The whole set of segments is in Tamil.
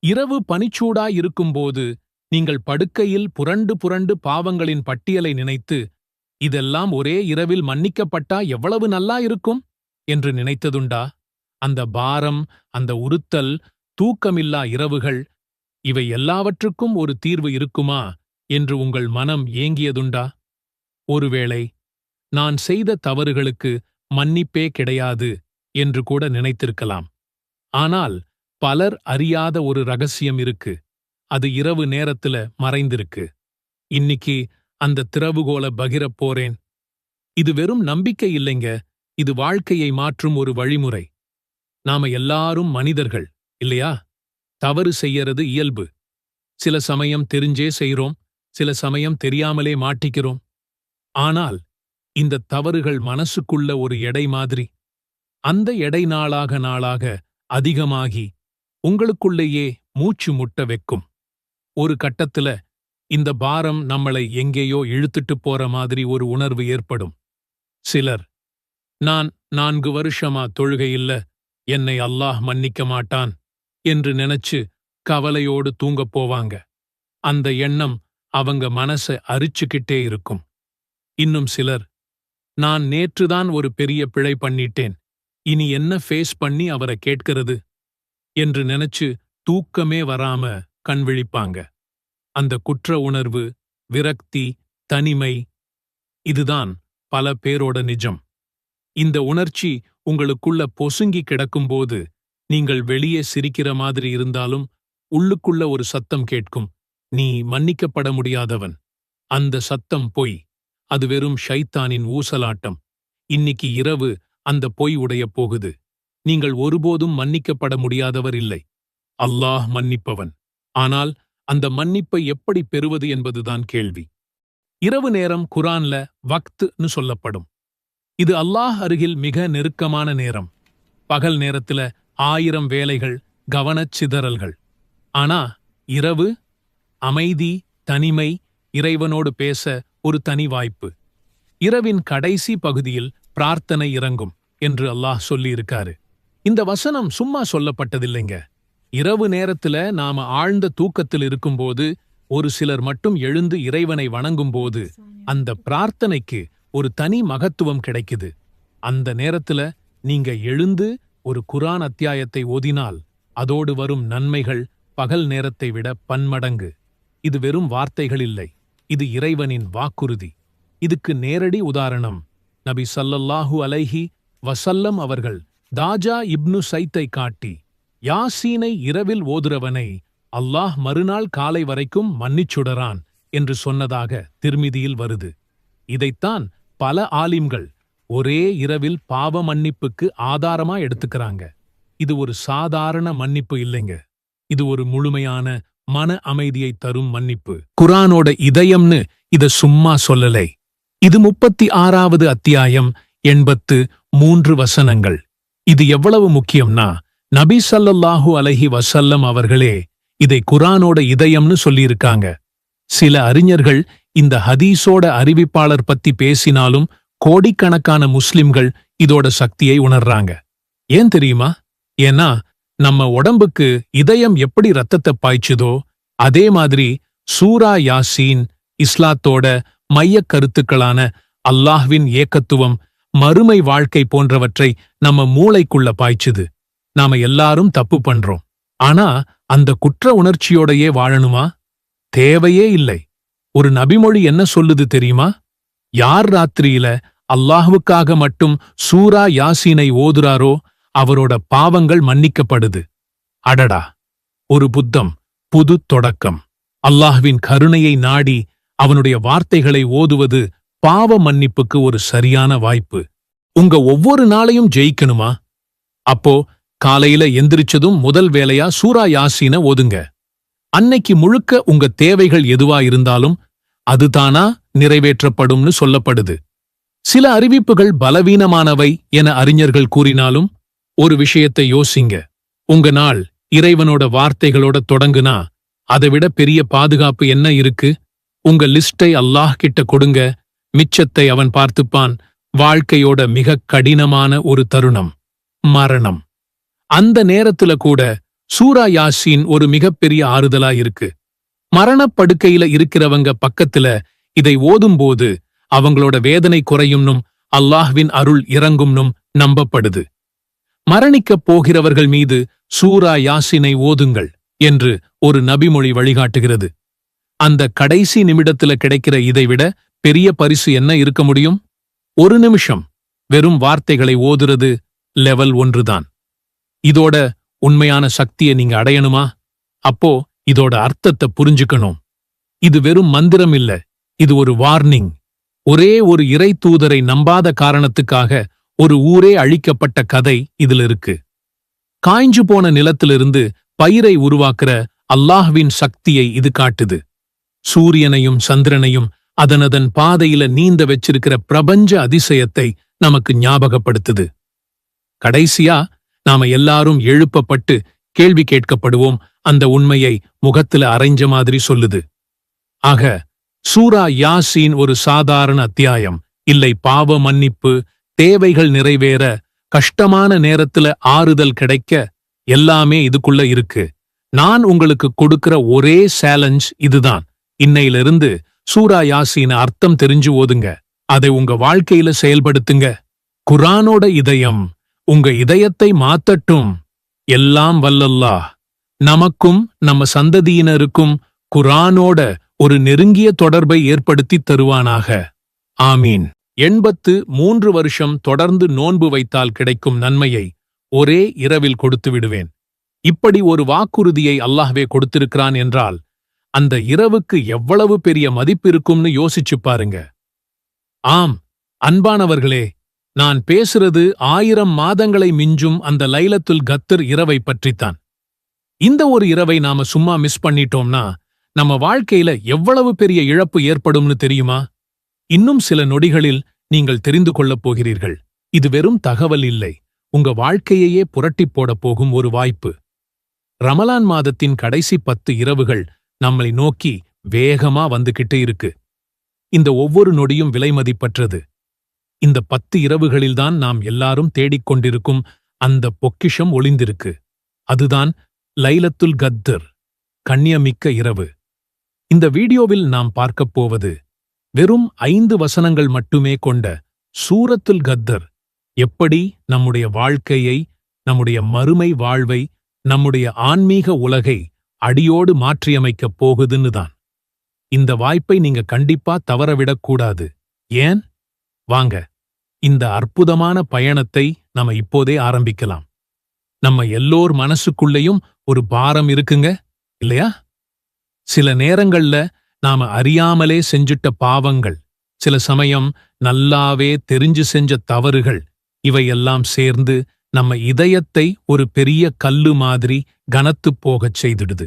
இரவு பனிச்சூடாயிருக்கும்போது நீங்கள் படுக்கையில் புரண்டு புரண்டு பாவங்களின் பட்டியலை நினைத்து, இதெல்லாம் ஒரே இரவில் மன்னிக்கப்பட்டா எவ்வளவு நல்லா இருக்கும் என்று நினைத்ததுண்டா? அந்த பாரம், அந்த உறுத்தல், தூக்கமில்லா இரவுகள், இவை எல்லாவற்றுக்கும் ஒரு தீர்வு இருக்குமா என்று உங்கள் மனம் ஏங்கியதுண்டா? ஒருவேளை நான் செய்த தவறுகளுக்கு மன்னிப்பே கிடையாது என்று கூட நினைத்திருக்கலாம். ஆனால் பலர் அறியாத ஒரு ரகசியம் இருக்கு. அது இரவு நேரத்துல மறைந்திருக்கு. இன்னிக்கு அந்த திறவுகோல பகிரப் போறேன். இது வெறும் நம்பிக்கை இல்லைங்க, இது வாழ்க்கையை மாற்றும் ஒரு வழிமுறை. நாம எல்லாரும் மனிதர்கள், இல்லையா? தவறு செய்யறது இயல்பு. சில சமயம் தெரிஞ்சே செய்றோம், சில சமயம் தெரியாமலே மாட்டிக்கிறோம். ஆனால் இந்த தவறுகள் மனசுக்குள்ள ஒரு எடை மாதிரி. அந்த எடை நாளாக நாளாக அதிகமாகி உங்களுக்குள்ளேயே மூச்சு முட்ட வைக்கும். ஒரு கட்டத்துல இந்த பாரம் நம்மளை எங்கேயோ இழுத்துட்டு போற மாதிரி ஒரு உணர்வு ஏற்படும். சிலர், நான் 4 வருஷமா தொழுகையில்ல, என்னை அல்லாஹ் மன்னிக்க மாட்டான் என்று நினைச்சு கவலையோடு தூங்கப் போவாங்க. அந்த எண்ணம் அவங்க மனசை அரிச்சுக்கிட்டே இருக்கும். இன்னும் சிலர், நான் நேற்றுதான் ஒரு பெரிய பிழை பண்ணிட்டேன், இனி என்ன ஃபேஸ் பண்ணி அவரை கேட்கிறது என்று நினைச்சு தூக்கமே வராம கண்விழிப்பாங்க. அந்த குற்ற உணர்வு, விரக்தி, தனிமை, இதுதான் பல பேரோட நிஜம். இந்த உணர்ச்சி உங்களுக்குள்ள பொசுங்கி கிடக்கும்போது நீங்கள் வெளியே சிரிக்கிற மாதிரி இருந்தாலும் உள்ளுக்குள்ள ஒரு சத்தம் கேட்கும், நீ மன்னிக்கப்பட முடியாதவன். அந்த சத்தம் பொய். அது வெறும் ஷைத்தானின் ஊசலாட்டம். இன்னிக்கு இரவு அந்த பொய் உடையப் போகுது. நீங்கள் ஒருபோதும் மன்னிக்கப்பட முடியாதவர் இல்லை. அல்லாஹ் மன்னிப்பவன். ஆனால் அந்த மன்னிப்பை எப்படி பெறுவது என்பதுதான் கேள்வி. இரவு நேரம் குரான்ல வக்த்னு சொல்லப்படும். இது அல்லாஹ் அருகில் மிக நெருக்கமான நேரம். பகல் நேரத்துல 1000 வேலைகள், கவனச் சிதறல்கள். ஆனா இரவு அமைதி, தனிமை, இறைவனோடு பேச ஒரு தனி வாய்ப்பு. இரவின் கடைசி பகுதியில் பிரார்த்தனை இறங்கும் என்று அல்லாஹ் சொல்லியிருக்காரு. இந்த வசனம் சும்மா சொல்லப்பட்டதில்லைங்க. இரவு நேரத்துல நாம ஆழ்ந்த தூக்கத்தில் இருக்கும்போது ஒரு சிலர் மட்டும் எழுந்து இறைவனை வணங்கும்போது அந்த பிரார்த்தனைக்கு ஒரு தனி மகத்துவம் கிடைக்குது. அந்த நேரத்துல நீங்க எழுந்து ஒரு குர்ஆன் அத்தியாயத்தை ஓதினால் அதோடு வரும் நன்மைகள் பகல் நேரத்தை விட பன்மடங்கு. இது வெறும் வார்த்தைகள் இல்லை, இது இறைவனின் வாக்குறுதி. இதுக்கு நேரடி உதாரணம் நபி ஸல்லல்லாஹு அலைஹி வஸல்லம் அவர்கள் தாஜா இப்னு சைத்தை காட்டி, யாசீனை இரவில் ஓதுறவனை அல்லாஹ் மறுநாள் காலை வரைக்கும் மன்னிச்சுடறான் என்று சொன்னதாக திர்மிதியில் வருது. இதைத்தான் பல ஆலிம்கள் ஒரே இரவில் பாவ மன்னிப்புக்கு ஆதாரமா எடுத்துக்கிறாங்க. இது ஒரு சாதாரண மன்னிப்பு இல்லைங்க, இது ஒரு முழுமையான மன அமைதியை தரும் மன்னிப்பு. குர்ஆனோட இதயம்னு இத சும்மா சொல்லலை. இது 36வது அத்தியாயம், 83 வசனங்கள். இது எவ்வளவு முக்கியம்னா, நபி ஸல்லல்லாஹு அலைஹி வஸல்லம் அவர்களே இதை குர்ஆனோட இதயம்னு சொல்லியிருக்காங்க. சில அறிஞர்கள் இந்த ஹதீஸோட அறிவிப்பாளர் பத்தி பேசினாலும் கோடிக்கணக்கான முஸ்லிம்கள் இதோட சக்தியை உணர்றாங்க. ஏன் தெரியுமா? ஏன்னா நம்ம உடம்புக்கு இதயம் எப்படி ரத்தத்தை பாய்ச்சுதோ அதே மாதிரி சூரா யாசீன் இஸ்லாத்தோட மையக் கருத்துக்களான அல்லாஹ்வின் ஏகத்துவம், மறுமை வாழ்க்கை போன்றவற்றை நம்ம மூளைக்குள்ள பாய்ச்சுது. நாம எல்லாரும் தப்பு பண்றோம். ஆனா அந்த குற்ற உணர்ச்சியோடையே வாழணுமா? தேவையே இல்லை. ஒரு நபிமொழி என்ன சொல்லுது தெரியுமா? யார் ராத்திரியில அல்லாஹ்வுக்காக மட்டும் சூரா யாசீனை ஓதுறாரோ அவரோட பாவங்கள் மன்னிக்கப்படுது. அடடா, ஒரு புது தொடக்கம். அல்லாஹ்வின் கருணையை நாடி அவனுடைய வார்த்தைகளை ஓதுவது பாவ மன்னிப்புக்கு ஒரு சரியான வாய்ப்பு. உங்க ஒவ்வொரு நாளையும் ஜெயிக்கணுமா? அப்போ காலையில எந்திரிச்சதும் முதல் வேலையா சூரா யாசீன ஓதுங்க. அன்னைக்கு முழுக்க உங்க தேவைகள் எதுவா இருந்தாலும் அதுதானா நிறைவேற்றப்படும்னு சொல்லப்படுது. சில அறிவிப்புகள் பலவீனமானவை என அறிஞர்கள் கூறினாலும் ஒரு விஷயத்தை யோசிங்க. உங்க நாள் இறைவனோட வார்த்தைகளோட தொடங்குனா அதைவிட பெரிய பாதுகாப்பு என்ன இருக்கு? உங்க லிஸ்டை அல்லாஹ் கிட்ட கொடுங்க, மிச்சத்தை அவன் பார்த்துப்பான். வாழ்க்கையோட மிக கடினமான ஒரு தருணம், மரணம். அந்த நேரத்துல கூட சூரா யாசீன் ஒரு மிகப்பெரிய ஆறுதலா இருக்கு. மரணப்படுக்கையில இருக்கிறவங்க பக்கத்துல இதை ஓதும்போது அவங்களோட வேதனை குறையும்னும் அல்லாஹ்வின் அருள் இறங்கும்னும் நம்பப்படுது. மரணிக்கப் போகிறவர்கள் மீது சூரா யாசினை ஓதுங்கள் என்று ஒரு நபிமொழி வழிகாட்டுகிறது. அந்த கடைசி நிமிடத்துல கிடைக்கிற இதைவிட பெரிய பரிசு என்ன இருக்க முடியும்? ஒரு நிமிஷம் வெறும் வார்த்தைகளை ஓதுறது லெவல் 1 தான். இதோட உண்மையான சக்தியை நீங்க அடையணுமா? அப்போ இதோட அர்த்தத்தை புரிஞ்சுக்கணும். இது வெறும் மந்திரம் இல்ல, இது ஒரு வார்னிங். ஒரே ஒரு இறை தூதரை நம்பாத காரணத்துக்காக ஒரு ஊரே அழிக்கப்பட்ட கதை இதுல இருக்கு. காய்ஞ்சு போன நிலத்திலிருந்து பயிரை உருவாக்குற அல்லாஹ்வின் சக்தியை இது காட்டுது. சூரியனையும் சந்திரனையும் அதனதன் பாதையில நீந்த வச்சிருக்கிற பிரபஞ்ச அதிசயத்தை நமக்கு ஞாபகப்படுத்துது. கடைசியா நாம எல்லாரும் எழுப்பப்பட்டு கேள்வி கேட்கப்படுவோம். அந்த உண்மையை முகத்துல அரைஞ்ச மாதிரி சொல்லுது. ஆக சூரா யாசீன் ஒரு சாதாரண அத்தியாயம் இல்லை. பாவ மன்னிப்பு, தேவைகள் நிறைவேற, கஷ்டமான நேரத்துல ஆறுதல் கிடைக்க எல்லாமே இதுக்குள்ள இருக்கு. நான் உங்களுக்கு கொடுக்கிற ஒரே சேலஞ்ச் இதுதான். இன்னையிலிருந்து சூரா யாசீன் அர்த்தம் தெரிஞ்சு ஓதுங்க. அதை உங்க வாழ்க்கையில செயல்படுத்துங்க. குர்ஆனோட இதயம் உங்க இதயத்தை மாத்தட்டும். எல்லாம் வல்லல்லாஹ் நமக்கும் நம்ம சந்ததியினருக்கும் குர்ஆனோட ஒரு நெருங்கிய தொடர்பை ஏற்படுத்தி தருவானாக. ஆமீன். 83 வருஷம் தொடர்ந்து நோன்பு வைத்தால் கிடைக்கும் நன்மையை ஒரே இரவில் கொடுத்து விடுவேன். இப்படி ஒரு வாக்குறுதியை அல்லாஹ்வே கொடுத்திருக்கிறான் என்றால் அந்த இரவுக்கு எவ்வளவு பெரிய மதிப்பிருக்கும்னு யோசிச்சு பாருங்க. ஆம் அன்பானவர்களே, நான் பேசுறது 1000 மாதங்களை மிஞ்சும் அந்த லைலத்துல் கத்ர் இரவை பற்றித்தான். இந்த ஒரு இரவை நாம சும்மா மிஸ் பண்ணிட்டோம்னா நம்ம வாழ்க்கையில எவ்வளவு பெரிய இழப்பு ஏற்படும்னு தெரியுமா? இன்னும் சில நொடிகளில் நீங்கள் தெரிந்து கொள்ளப் போகிறீர்கள். இது வெறும் தகவல் இல்லை, உங்க வாழ்க்கையையே புரட்டிப் போடப் போகும் ஒரு வாய்ப்பு. ரமலான் மாதத்தின் கடைசி 10 இரவுகள் நம்மை நோக்கி வேகமா வந்துகிட்டு இருக்கு. இந்த ஒவ்வொரு நொடியும் விலைமதிப்பற்றது. இந்த 10 இரவுகளில்தான் நாம் எல்லாரும் தேடிக்கொண்டிருக்கும் அந்த பொக்கிஷம் ஒளிந்திருக்கு. அதுதான் லைலத்துல் கத்ர், கண்ணியமிக்க இரவு. இந்த வீடியோவில் நாம் பார்க்கப் போவது வெறும் 5 வசனங்கள் மட்டுமே கொண்ட சூரத்துல் கத்ர் எப்படி நம்முடைய வாழ்க்கையை, நம்முடைய மறுமை வாழ்வை, நம்முடைய ஆன்மீக உலகை அடியோடு மாற்றியமைக்கப் போகுதுன்னு தான். இந்த வாய்ப்பை நீங்க கண்டிப்பா தவறவிடக்கூடாது. ஏன்? வாங்க, இந்த அற்புதமான பயணத்தை நாம இப்போதே ஆரம்பிக்கலாம். நம்ம எல்லோர் மனசுக்குள்ளேயும் ஒரு பாரம் இருக்குங்க, இல்லையா? சில நேரங்கள்ல நாம அறியாமலே செஞ்சிட்ட பாவங்கள், சில சமயம் நல்லாவே தெரிஞ்சு செஞ்ச தவறுகள், இவையெல்லாம் சேர்ந்து நம்ம இதயத்தை ஒரு பெரிய கல்லு மாதிரி கனத்துப் போகச் செய்திடுது.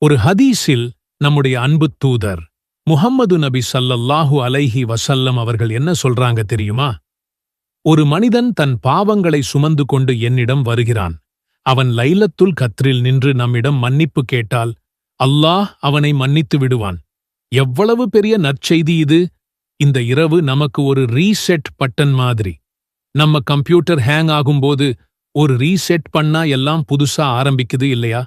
ஒரு ஹதீஸில் நம்முடைய அன்பு தூதர் முஹம்மது நபி ஸல்லல்லாஹு அலைஹி வஸல்லம் அவர்கள் என்ன சொல்றாங்க தெரியுமா? ஒரு மனிதன் தன் பாவங்களை சுமந்து கொண்டு என்னிடம் வருகிறான். அவன் லைலத்துல் கத்ரில் நின்று நம்மிடம் மன்னிப்பு கேட்டால் அல்லாஹ் அவனை மன்னித்து விடுவான். எவ்வளவு பெரிய நற்செய்தி இது! இந்த இரவு நமக்கு ஒரு ரீசெட் பட்டன் மாதிரி. நம்ம கம்ப்யூட்டர் ஹேங் ஆகும்போது ஒரு ரீசெட் பண்ணா எல்லாம் புதுசா ஆரம்பிக்குது இல்லையா?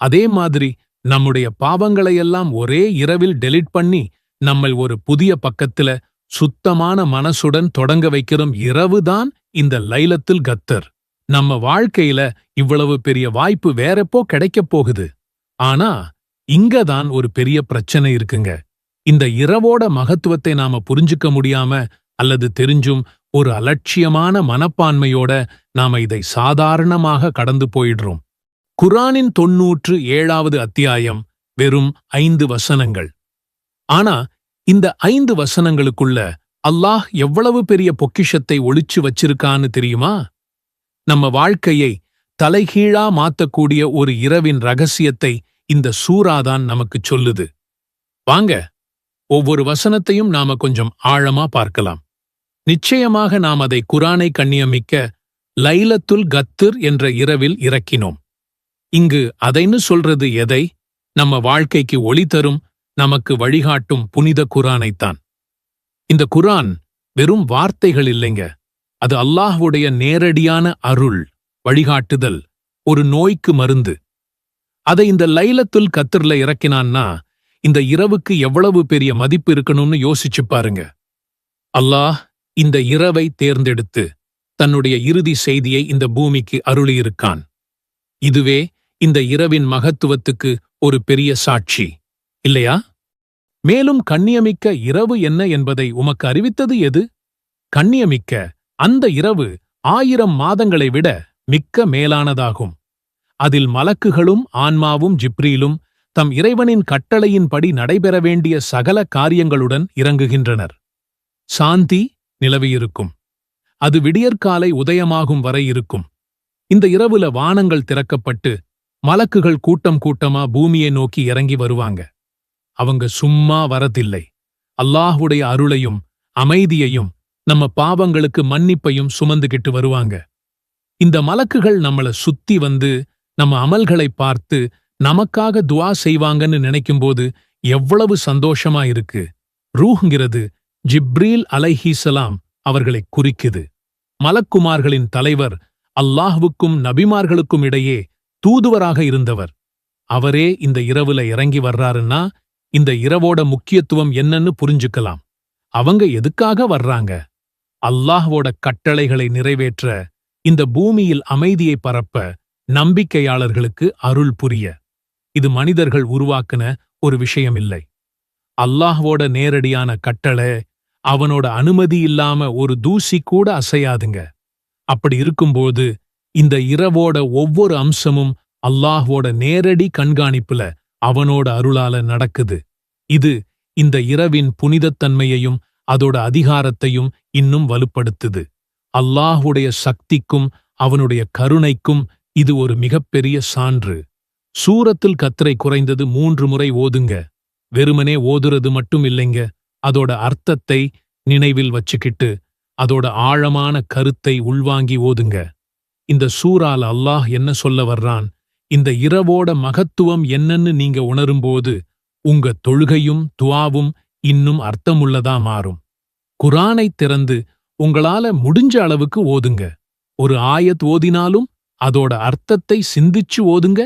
அதே மாதிரி நம்முடைய பாவங்களையெல்லாம் ஒரே இரவில் டெலிட் பண்ணி நம்மை ஒரு புதிய பக்கத்துல சுத்தமான மனசுடன் தொடங்க வைக்கிறோம். இரவுதான் இந்த லைலத்துல் கத்ர். நம்ம வாழ்க்கையில இவ்வளவு பெரிய வாய்ப்பு வேறெப்போ கிடைக்கப் போகுது. ஆனா இங்கதான் ஒரு பெரிய பிரச்சனை இருக்குங்க. இந்த இரவோட மகத்துவத்தை நாம புரிஞ்சுக்க முடியாம அல்லது தெரிஞ்சும் ஒரு அலட்சியமான மனப்பான்மையோட நாம இதை சாதாரணமாக கடந்து போயிடுறோம். குர்ஆனின் 97வது அத்தியாயம் வெறும் 5 வசனங்கள். ஆனா இந்த 5 வசனங்களுக்குள்ள அல்லாஹ் எவ்வளவு பெரிய பொக்கிஷத்தை ஒளிச்சு வச்சிருக்கான்னு தெரியுமா? நம்ம வாழ்க்கையை தலைகீழா மாத்தக்கூடிய ஒரு இரவின் ரகசியத்தை இந்த சூறாதான் நமக்குச் சொல்லுது. வாங்க, ஒவ்வொரு வசனத்தையும் நாம கொஞ்சம் ஆழமா பார்க்கலாம். நிச்சயமாக நாம் அதை குர்ஆனை கண்ணியமிக்க லைலத்துல் கத்ர் என்ற இரவில் இறக்கினோம். இங்கு அதைன்னு சொல்றது எதை? நம்ம வாழ்க்கைக்கு ஒளி தரும், நமக்கு வழிகாட்டும் புனித குர்ஆனைத்தான். இந்த குர்ஆன் வெறும் வார்த்தைகள் இல்லைங்க, அது அல்லாஹ்வுடைய நேரடியான அருள், வழிகாட்டுதல், ஒரு நோய்க்கு மருந்து. அதை இந்த லைலத்துல் கத்ர்ல இறக்கினான்னா இந்த இரவுக்கு எவ்வளவு பெரிய மதிப்பு இருக்கணும்னு யோசிச்சு பாருங்க. அல்லாஹ் இந்த இரவை தேர்ந்தெடுத்து தன்னுடைய இறுதி செய்தியை இந்த பூமிக்கு அருளியிருக்கான். இதுவே இந்த இரவின் மகத்துவத்துக்கு ஒரு பெரிய சாட்சி இல்லையா? மேலும் கண்ணியமிக்க இரவு என்ன என்பதை உமக்கு அறிவித்தது எது? கண்ணியமிக்க அந்த இரவு 1000 மாதங்களை விட மிக்க மேலானதாகும். அதில் மலக்குகளும் ஆன்மாவும் ஜிப்ரீலும் தம் இறைவனின் கட்டளையின்படி நடைபெற வேண்டிய சகல காரியங்களுடன் இறங்குகின்றனர். சாந்தி நிலவியிருக்கும். அது விடியற்காலை உதயமாகும் வரை இருக்கும். இந்த இரவுல வானங்கள் திறக்கப்பட்டு மலக்குகள் கூட்டம் கூட்டமா பூமியை நோக்கி இறங்கி வருவாங்க. அவங்க சும்மா வரதில்லை. அல்லாஹ்வுடைய அருளையும் அமைதியையும் நம்ம பாவங்களுக்கு மன்னிப்பையும் சுமந்துகிட்டு வருவாங்க. இந்த மலக்குகள் நம்மள சுத்தி வந்து நம்ம அமல்களை பார்த்து நமக்காக துஆ செய்வாங்கன்னு நினைக்கும்போது எவ்வளவு சந்தோஷமா இருக்கு. ரூஹ்ங்கிறது ஜிப்ரீல் அலைஹிஸ்ஸலாம் அவர்களை குறிக்குது. மலக்குமார்களின் தலைவர், அல்லாஹ்வுக்கும் நபிமார்களுக்கும் இடையே தூதுவராக இருந்தவர். அவரே இந்த இரவுல இறங்கி வர்றாருன்னா இந்த இரவோட முக்கியத்துவம் என்னன்னு புரிஞ்சுக்கலாம். அவங்க எதுக்காக வர்றாங்க? அல்லாஹ்வோட கட்டளைகளை நிறைவேற்ற, இந்த பூமியில் அமைதியை பரப்ப, நம்பிக்கையாளர்களுக்கு அருள் புரிய. இது மனிதர்கள் உருவாக்குன ஒரு விஷயம் இல்லை. அல்லாஹ்வோட நேரடியான கட்டளை, அவனோட அனுமதி இல்லாம ஒரு தூசி கூட அசையாதுங்க. அப்படி இருக்கும்போது இந்த இரவோட ஒவ்வொரு அம்சமும் அல்லாஹ்வோட நேரடி கண்காணிப்புல அவனோட அருளால நடக்குது. இது இந்த இரவின் புனிதத்தன்மையையும் அதோட அதிகாரத்தையும் இன்னும் வலுப்படுத்துது. அல்லாஹ்வுடைய சக்திக்கும் அவனுடைய கருணைக்கும் இது ஒரு மிகப்பெரிய சான்று. சூரத்துல் கத்ரை குறைந்தது 3 முறை ஓதுங்க. வெறுமனே ஓதுறது மட்டும் இல்லைங்க, அதோட அர்த்தத்தை நினைவில் வச்சுக்கிட்டு அதோட ஆழமான கருத்தை உள்வாங்கி ஓதுங்க. இந்த சூறால அல்லாஹ் என்ன சொல்ல வர்றான், இந்த இரவோட மகத்துவம் என்னன்னு நீங்க உணரும்போது உங்க தொழுகையும் துஆவும் இன்னும் அர்த்தமுள்ளதா மாறும். குர்ஆனை திறந்து உங்களால முடிஞ்ச அளவுக்கு ஓதுங்க. ஒரு ஆயத் ஓதினாலும் அதோட அர்த்தத்தை சிந்திச்சு ஓதுங்க.